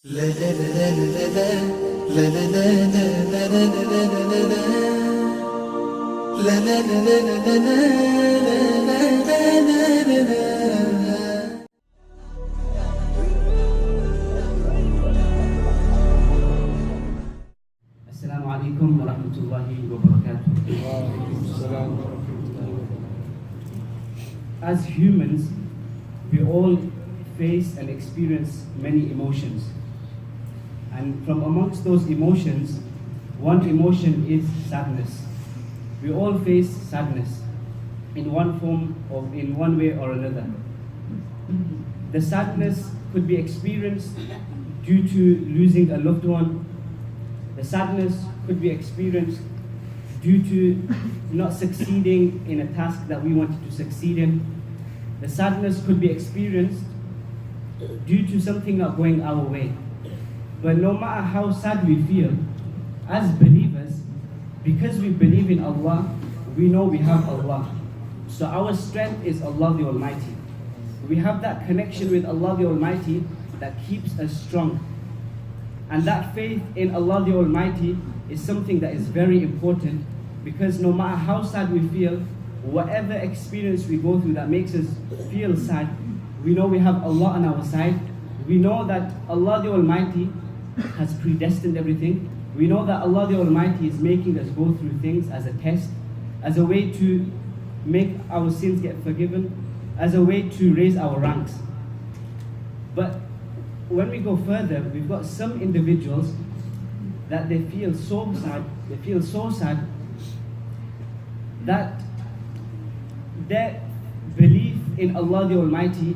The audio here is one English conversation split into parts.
Assalamu alaikum wa rahmatullahi wa barakatuh. As humans, we all face and experience many emotions. And from amongst those emotions, one emotion is sadness. We all face sadness in one form or in one way or another. The sadness could be experienced due to losing a loved one. The sadness could be experienced due to not succeeding in a task that we wanted to succeed in. The sadness could be experienced due to something not going our way. But no matter how sad we feel, as believers, because we believe in Allah, we know we have Allah. So our strength is Allah the Almighty. We have that connection with Allah the Almighty that keeps us strong. And that faith in Allah the Almighty is something that is very important, because no matter how sad we feel, whatever experience we go through that makes us feel sad, we know we have Allah on our side. We know that Allah the Almighty has predestined everything. We know that Allah the Almighty is making us go through things as a test, as a way to make our sins get forgiven, as a way to raise our ranks. But when we go further, we've got some individuals that they feel so sad that their belief in Allah the Almighty,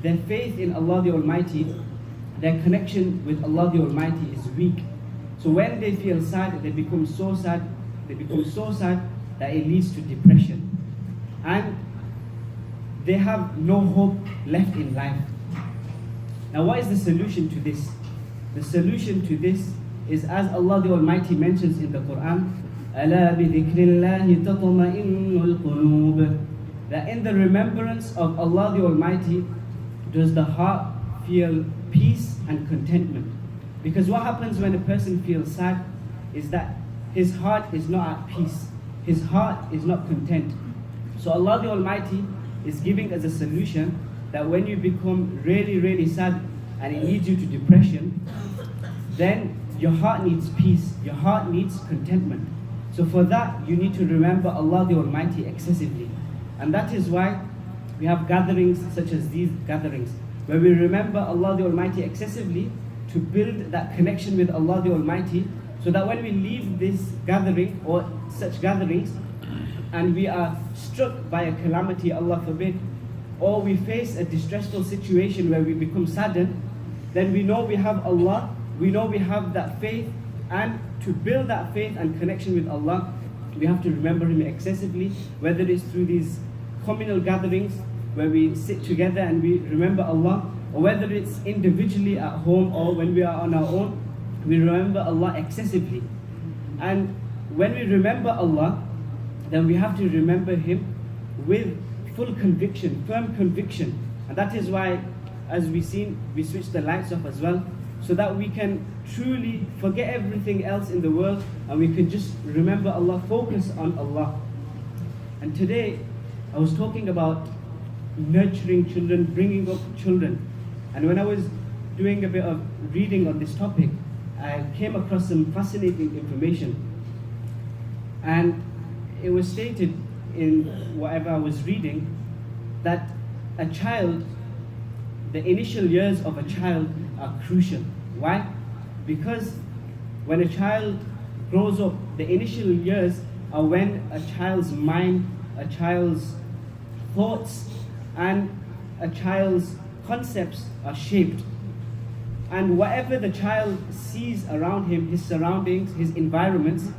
their faith in Allah the Almighty, their connection with Allah the Almighty is weak. So when they feel sad, they become so sad that it leads to depression. And they have no hope left in life. Now what is the solution to this? The solution to this is, as Allah the Almighty mentions in the Qur'an, أَلَا بِذِكْرِ اللَّهِ تَطْمَئِنُّ الْقُلُوبِ, that in the remembrance of Allah the Almighty does the heart feel peace and contentment. Because what happens when a person feels sad is that his heart is not at peace, his heart is not content. So Allah the Almighty is giving us a solution that when you become really sad and it leads you to depression, then your heart needs peace, your heart needs contentment. So for that, you need to remember Allah the Almighty excessively. And that is why we have gatherings such as these gatherings, where we remember Allah the Almighty excessively to build that connection with Allah the Almighty, so that when we leave this gathering or such gatherings and we are struck by a calamity, Allah forbid, or we face a distressful situation where we become saddened, then we know we have Allah, we know we have that faith, and to build that faith and connection with Allah, we have to remember Him excessively, whether it's through these communal gatherings where we sit together and we remember Allah, or whether it's individually at home or when we are on our own, we remember Allah excessively. And when we remember Allah, then we have to remember Him with full conviction, firm conviction. And that is why, as we seen, we switch the lights off as well, so that we can truly forget everything else in the world and we can just remember Allah, focus on Allah. And today, I was talking about nurturing children, bringing up children. And when I was doing a bit of reading on this topic, I came across some fascinating information. And it was stated in whatever I was reading that a child, the initial years of a child are crucial. Why? Because when a child grows up, the initial years are when a child's mind, a child's thoughts, and a child's concepts are shaped. And whatever the child sees around him, his surroundings, his environments,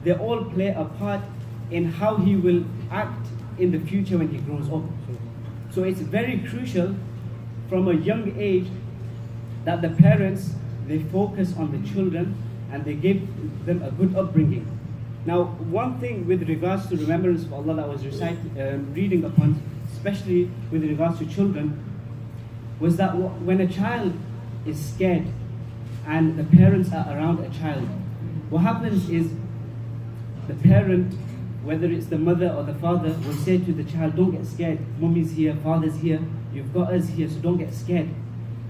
they all play a part in how he will act in the future when he grows up. So it's very crucial from a young age that the parents, they focus on the children and they give them a good upbringing. Now, one thing with regards to remembrance of Allah that was reading upon, especially with regards to children, was that when a child is scared, and the parents are around a child, what happens is the parent, whether it's the mother or the father, will say to the child, don't get scared, mommy's here, father's here, you've got us here, so don't get scared.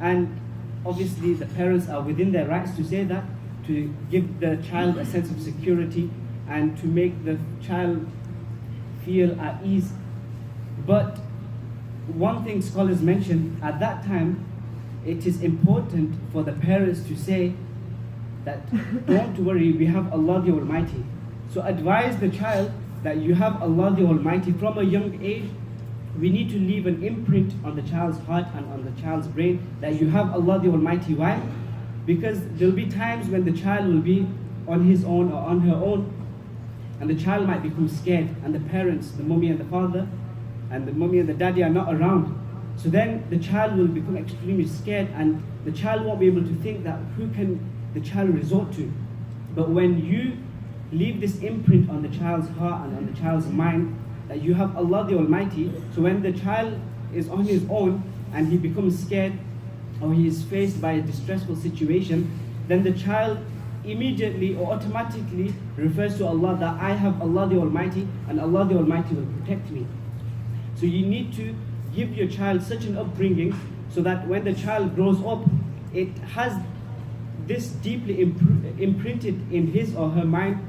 And obviously the parents are within their rights to say that, to give the child a sense of security and to make the child feel at ease. But one thing scholars mention, at that time, it is important for the parents to say that, don't worry, we have Allah the Almighty. So advise the child that you have Allah the Almighty. From a young age, we need to leave an imprint on the child's heart and on the child's brain that you have Allah the Almighty. Why? Because there'll be times when the child will be on his own or on her own, and the child might become scared, and the parents, the mummy and the father, and the mummy and the daddy are not around. So then the child will become extremely scared, and the child won't be able to think that who can the child resort to. But when you leave this imprint on the child's heart and on the child's mind that you have Allah the Almighty, so when the child is on his own and he becomes scared or he is faced by a distressful situation, then the child immediately or automatically refers to Allah, that I have Allah the Almighty and Allah the Almighty will protect me. So you need to give your child such an upbringing so that when the child grows up, it has this deeply imprinted in his or her mind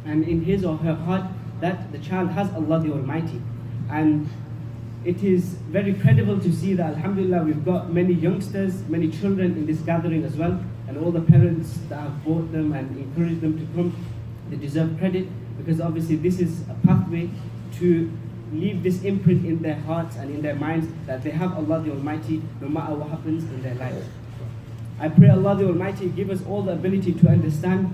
and in his or her heart that the child has Allah the Almighty. And it is very credible to see that, alhamdulillah, we've got many youngsters, many children in this gathering as well, and all the parents that have brought them and encouraged them to come, they deserve credit, because obviously this is a pathway to leave this imprint in their hearts and in their minds that they have Allah the Almighty no matter what happens in their lives. I pray Allah the Almighty give us all the ability to understand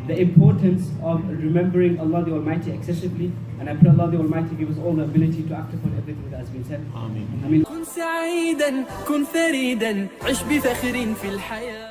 the importance of remembering Allah the Almighty excessively, and I pray Allah the Almighty give us all the ability to act upon everything that has been said. Ameen. كن سعيدا كن فريدا عش بفخر في الحياة.